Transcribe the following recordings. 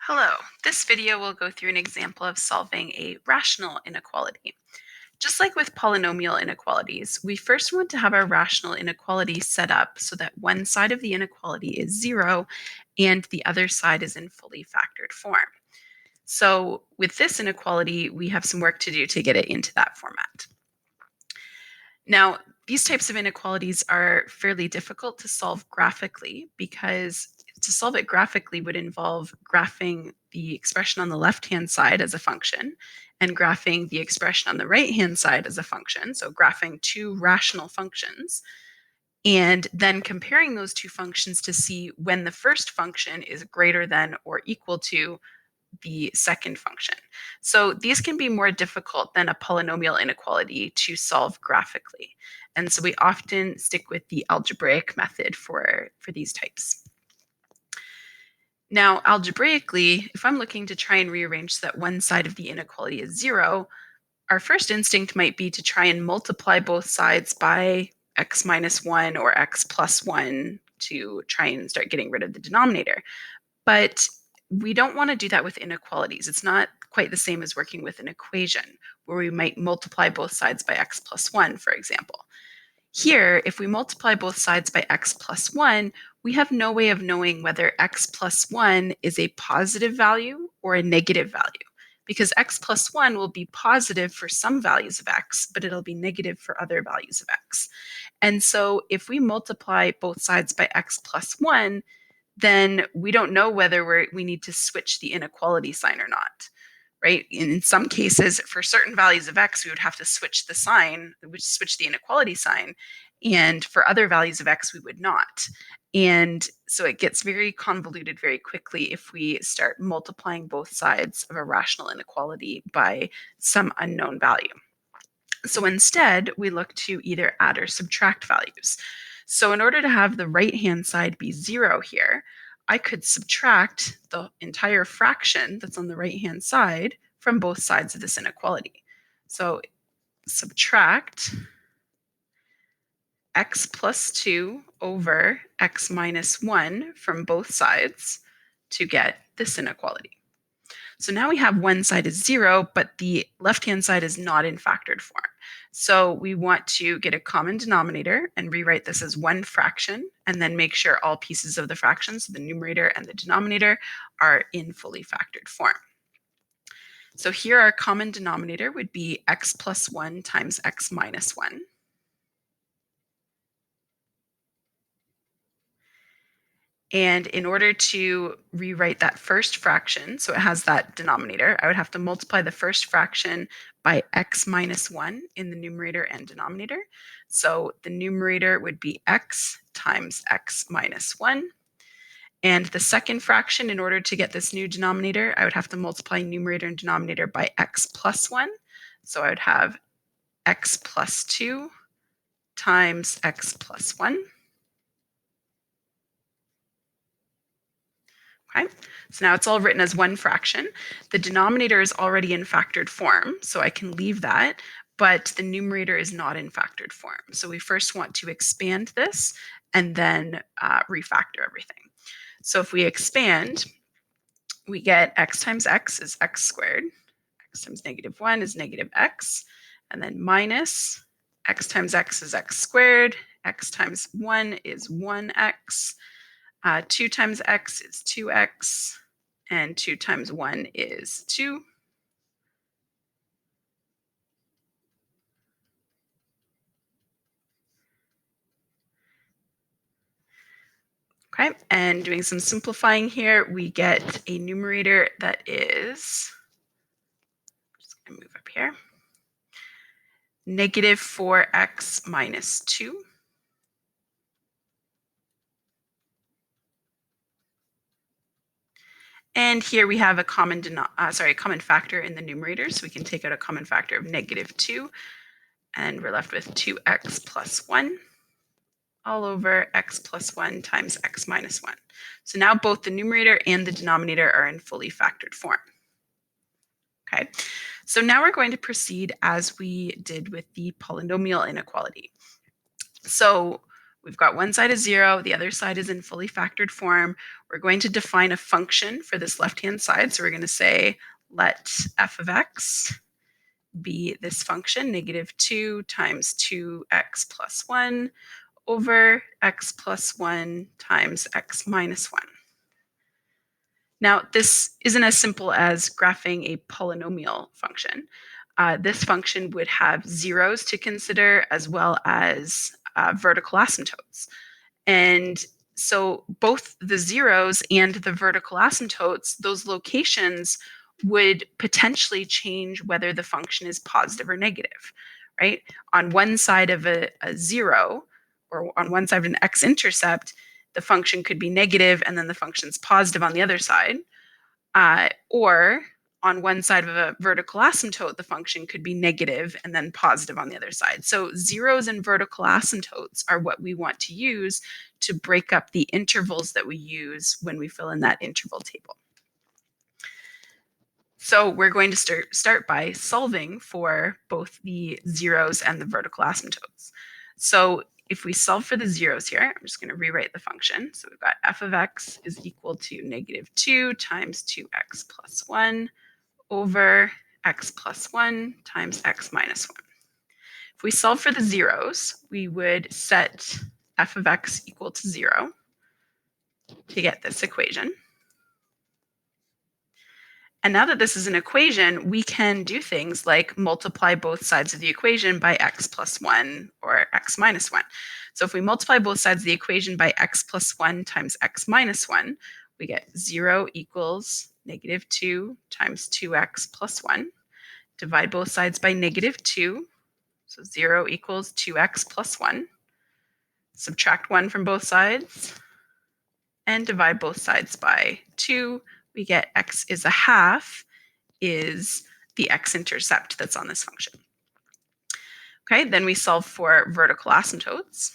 Hello, this video will go through an example of solving a rational inequality. Just like with polynomial inequalities, we first want to have our rational inequality set up so that one side of the inequality is 0 and the other side is in fully factored form. So with this inequality, we have some work to do to get it into that format. Now, these types of inequalities are fairly difficult to solve graphically because to solve it graphically would involve graphing the expression on the left-hand side as a function and graphing the expression on the right-hand side as a function, so graphing two rational functions, and then comparing those two functions to see when the first function is greater than or equal to the second function. So these can be more difficult than a polynomial inequality to solve graphically. And so we often stick with the algebraic method for these types. Now, algebraically, if I'm looking to try and rearrange so that one side of the inequality is 0, our first instinct might be to try and multiply both sides by x minus 1 or x plus 1 to try and start getting rid of the denominator. But we don't want to do that with inequalities. It's not quite the same as working with an equation where we might multiply both sides by x plus 1, for example. Here, if we multiply both sides by x plus 1, we have no way of knowing whether x plus 1 is a positive value or a negative value, because x plus 1 will be positive for some values of x, but it'll be negative for other values of x. And so if we multiply both sides by x plus 1, then we don't know whether we need to switch the inequality sign or not, right? In some cases, for certain values of x, we would have to switch the sign, switch the inequality sign, and for other values of x, we would not. And so it gets very convoluted very quickly if we start multiplying both sides of a rational inequality by some unknown value. So instead, we look to either add or subtract values. So in order to have the right-hand side be 0 here, I could subtract the entire fraction that's on the right-hand side from both sides of this inequality. So subtract x plus 2 over x minus 1 from both sides to get this inequality. So now we have one side is 0, but the left-hand side is not in factored form. So we want to get a common denominator and rewrite this as one fraction, and then make sure all pieces of the fraction, so the numerator and the denominator, are in fully factored form. So here our common denominator would be x plus 1 times x minus 1. And in order to rewrite that first fraction, so it has that denominator, I would have to multiply the first fraction by x minus 1 in the numerator and denominator. So the numerator would be x times x minus 1. And the second fraction, in order to get this new denominator, I would have to multiply numerator and denominator by x plus 1. So I would have x plus 2 times x plus 1. Okay, so now it's all written as one fraction. The denominator is already in factored form, so I can leave that, but the numerator is not in factored form. So we first want to expand this and then refactor everything. So if we expand, we get x times x is x squared, x times negative 1 is negative x, and then minus x times x is x squared, x times 1 is 1x, 2 times x is 2x, and 2 times 1 is 2. Okay, and doing some simplifying here, we get a numerator that is, just going to move up here, negative 4x minus 2. And here we have a common factor in the numerator, so we can take out a common factor of negative 2, and we're left with 2x plus 1 all over x plus 1 times x minus 1. So now both the numerator and the denominator are in fully factored form. Okay, so now we're going to proceed as we did with the polynomial inequality. So we've got one side is 0, the other side is in fully factored form. We're going to define a function for this left-hand side. So we're going to say let f of x be this function, -2 times 2x plus 1 over x plus 1 times x minus 1. Now, this isn't as simple as graphing a polynomial function. This function would have zeros to consider as well as vertical asymptotes. And so both the zeros and the vertical asymptotes, those locations would potentially change whether the function is positive or negative, right? On one side of a zero, or on one side of an x-intercept, the function could be negative and then the function's positive on the other side. Or on one side of a vertical asymptote, the function could be negative and then positive on the other side. So zeros and vertical asymptotes are what we want to use to break up the intervals that we use when we fill in that interval table. So we're going to start by solving for both the zeros and the vertical asymptotes. So if we solve for the zeros here, I'm just going to rewrite the function. So we've got f of x is equal to -2 times 2x plus 1 over x plus 1 times x minus 1. If we solve for the zeros, we would set f of x equal to 0 to get this equation. And now that this is an equation, we can do things like multiply both sides of the equation by x plus 1 or x minus 1. So if we multiply both sides of the equation by x plus 1 times x minus 1, we get 0 equals -2 times 2x plus 1. Divide both sides by -2, so 0 equals 2x plus 1. Subtract 1 from both sides, and divide both sides by 2. We get x is a half is the x-intercept that's on this function. Okay, then we solve for vertical asymptotes.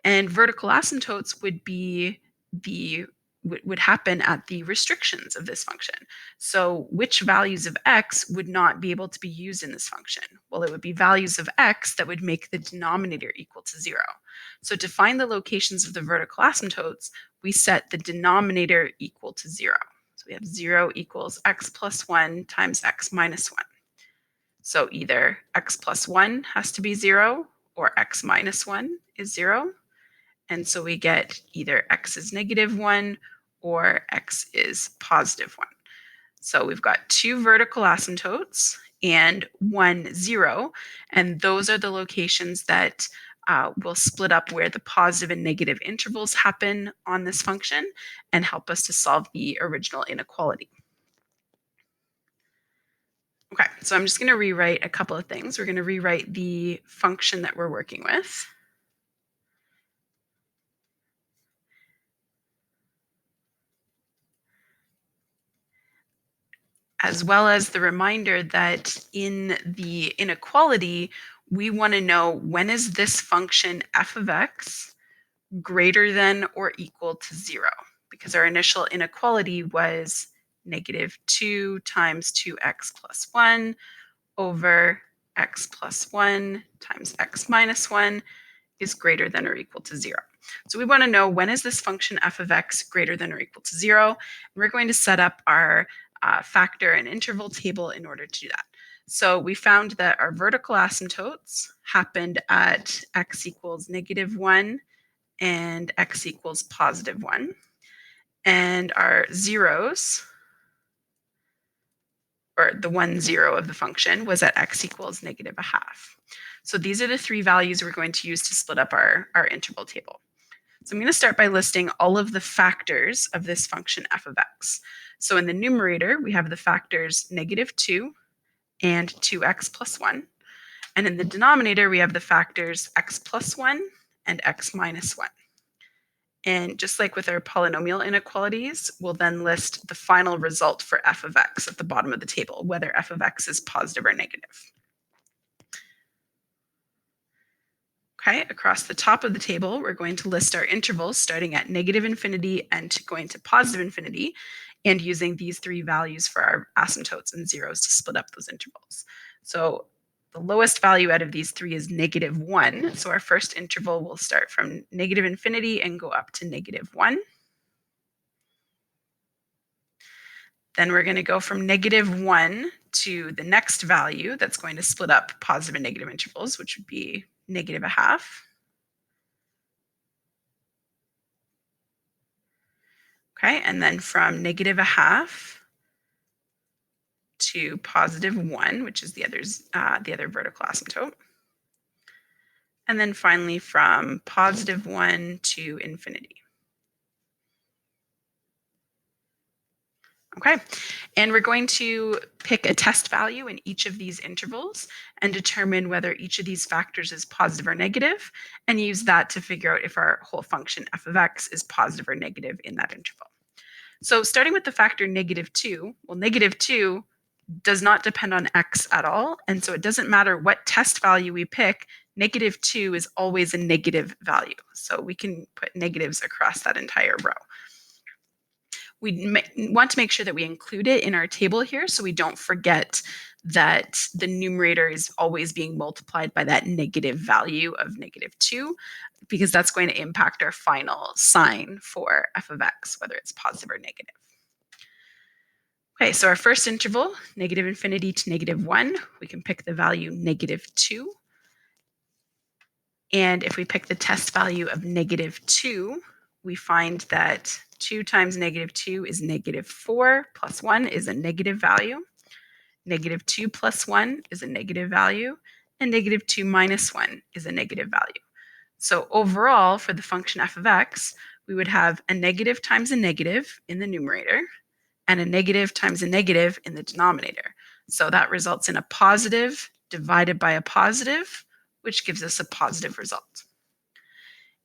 And vertical asymptotes would happen at the restrictions of this function. So which values of x would not be able to be used in this function? Well, it would be values of x that would make the denominator equal to 0. So to find the locations of the vertical asymptotes, we set the denominator equal to 0. So we have 0 equals x plus 1 times x minus 1. So either x plus 1 has to be 0 or x minus 1 is 0. And so we get either x is -1 or x is +1. So we've got 2 vertical asymptotes and 1 0. And those are the locations that will split up where the positive and negative intervals happen on this function and help us to solve the original inequality. Okay, so I'm just going to rewrite a couple of things. We're going to rewrite the function that we're working with. As well as the reminder that in the inequality, we want to know when is this function f of x greater than or equal to 0? Because our initial inequality was -2 times 2x plus 1 over x plus 1 times x minus 1 is greater than or equal to 0. So we want to know when is this function f of x greater than or equal to 0. And we're going to set up our factor and interval table in order to do that. So we found that our vertical asymptotes happened at x equals -1 and x equals +1. And our zeros, or the 1, 0 of the function, was at x equals -1/2. So these are the 3 values we're going to use to split up our interval table. So I'm going to start by listing all of the factors of this function f of x. So in the numerator, we have the factors -2 and 2x plus 1. And in the denominator, we have the factors x plus 1 and x minus 1. And just like with our polynomial inequalities, we'll then list the final result for f of x at the bottom of the table, whether f of x is positive or negative. Okay, across the top of the table, we're going to list our intervals starting at -infinity and going to +infinity, and using these 3 values for our asymptotes and zeros to split up those intervals. So The lowest value out of these three is -1. So our first interval will start from negative infinity and go up to -1. Then we're going to go from -1 to the next value that's going to split up positive and negative intervals, which would be -0.5. Okay, and then from -0.5 to +1, which is the other vertical asymptote. And then finally from +1 to infinity. Okay, and we're going to pick a test value in each of these intervals and determine whether each of these factors is positive or negative, and use that to figure out if our whole function f of x is positive or negative in that interval. So starting with the factor -2, well, -2 does not depend on x at all, and so it doesn't matter what test value we pick, -2 is always a negative value. So we can put negatives across that entire row. We want to make sure that we include it in our table here so we don't forget that the numerator is always being multiplied by that negative value of -2, because that's going to impact our final sign for f of x, whether it's positive or negative. Okay, so our first interval, -infinity to -1, we can pick the value -2. And if we pick the test value of -2, we find that 2 times -2 is -4, plus 1 is a negative value. -2 plus 1 is a negative value, and -2 minus 1 is a negative value. So overall, for the function f of x, we would have a negative times a negative in the numerator, and a negative times a negative in the denominator. So that results in a positive divided by a positive, which gives us a positive result.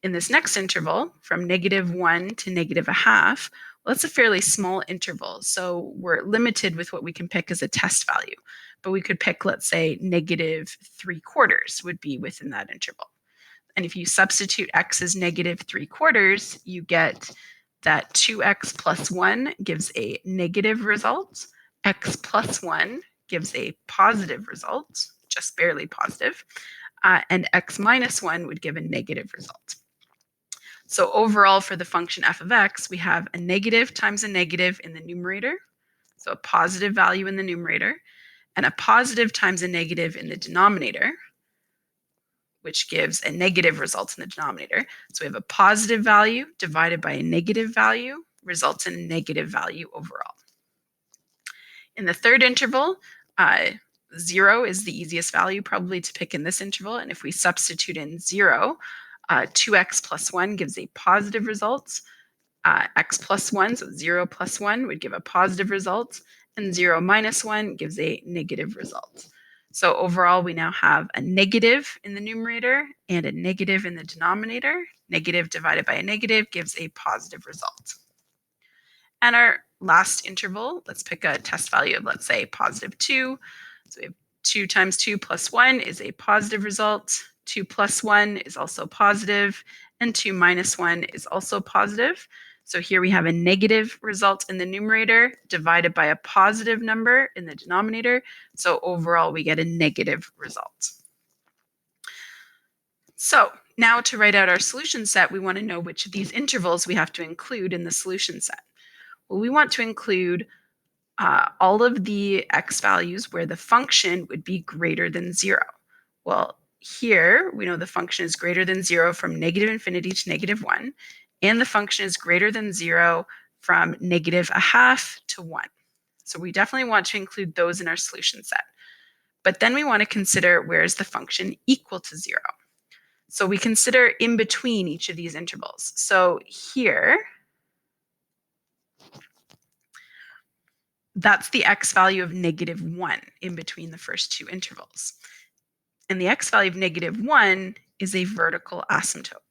In this next interval, from -1 to -0.5, well, that's a fairly small interval, so we're limited with what we can pick as a test value. But we could pick, let's say, -3/4 would be within that interval. And if you substitute x as -3/4, you get that 2x plus 1 gives a negative result, x plus 1 gives a positive result, just barely positive, and x minus 1 would give a negative result. So overall, for the function f of x, we have a negative times a negative in the numerator, so a positive value in the numerator, and a positive times a negative in the denominator, which gives a negative result in the denominator. So we have a positive value divided by a negative value results in a negative value overall. In the third interval, 0 is the easiest value probably to pick in this interval. And if we substitute in 0, 2x plus 1 gives a positive result. X plus 1, so 0 plus 1 would give a positive result. And 0 minus 1 gives a negative result. So overall, we now have a negative in the numerator and a negative in the denominator. Negative divided by a negative gives a positive result. And our last interval, let's pick a test value of, let's say, +2. So we have 2 times 2 plus 1 is a positive result. 2 plus 1 is also positive, and 2 minus 1 is also positive. So here we have a negative result in the numerator divided by a positive number in the denominator. So overall, we get a negative result. So now to write out our solution set, we want to know which of these intervals we have to include in the solution set. Well, we want to include all of the x values where the function would be greater than 0. Well, here we know the function is greater than 0 from -infinity to -1, and the function is greater than 0 from -0.5 to 1. So we definitely want to include those in our solution set. But then we want to consider where is the function equal to 0. So we consider in between each of these intervals. So here, that's the x value of -1 in between the first two intervals. And the x value of -1 is a vertical asymptote.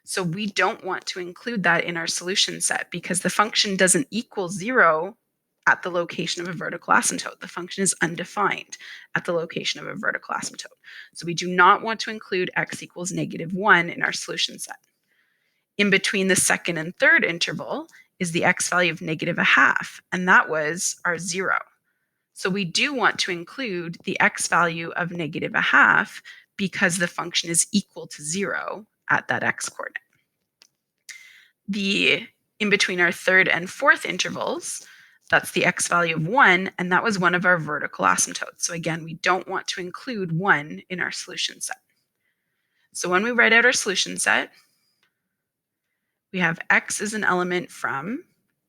So we don't want to include that in our solution set because the function doesn't equal 0 at the location of a vertical asymptote. The function is undefined at the location of a vertical asymptote. So we do not want to include x equals -1 in our solution set. In between the second and third interval is the x value of -0.5, and that was our 0. So we do want to include the x value of negative a half because the function is equal to 0 at that x coordinate. The in between our third and fourth intervals, that's the x value of 1, and that was one of our vertical asymptotes. So again, we don't want to include 1 in our solution set. So when we write out our solution set, we have x is an element from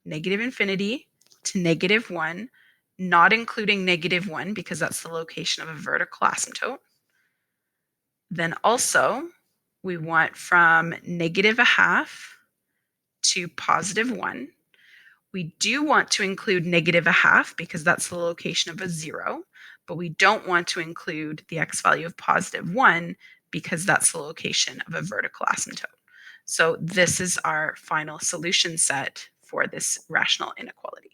negative infinity to negative 1, not including negative 1 because that's the location of a vertical asymptote. Then also, we want from negative a half to positive 1. We do want to include negative a half because that's the location of a 0, but we don't want to include the x value of positive 1 because that's the location of a vertical asymptote. So this is our final solution set for this rational inequality.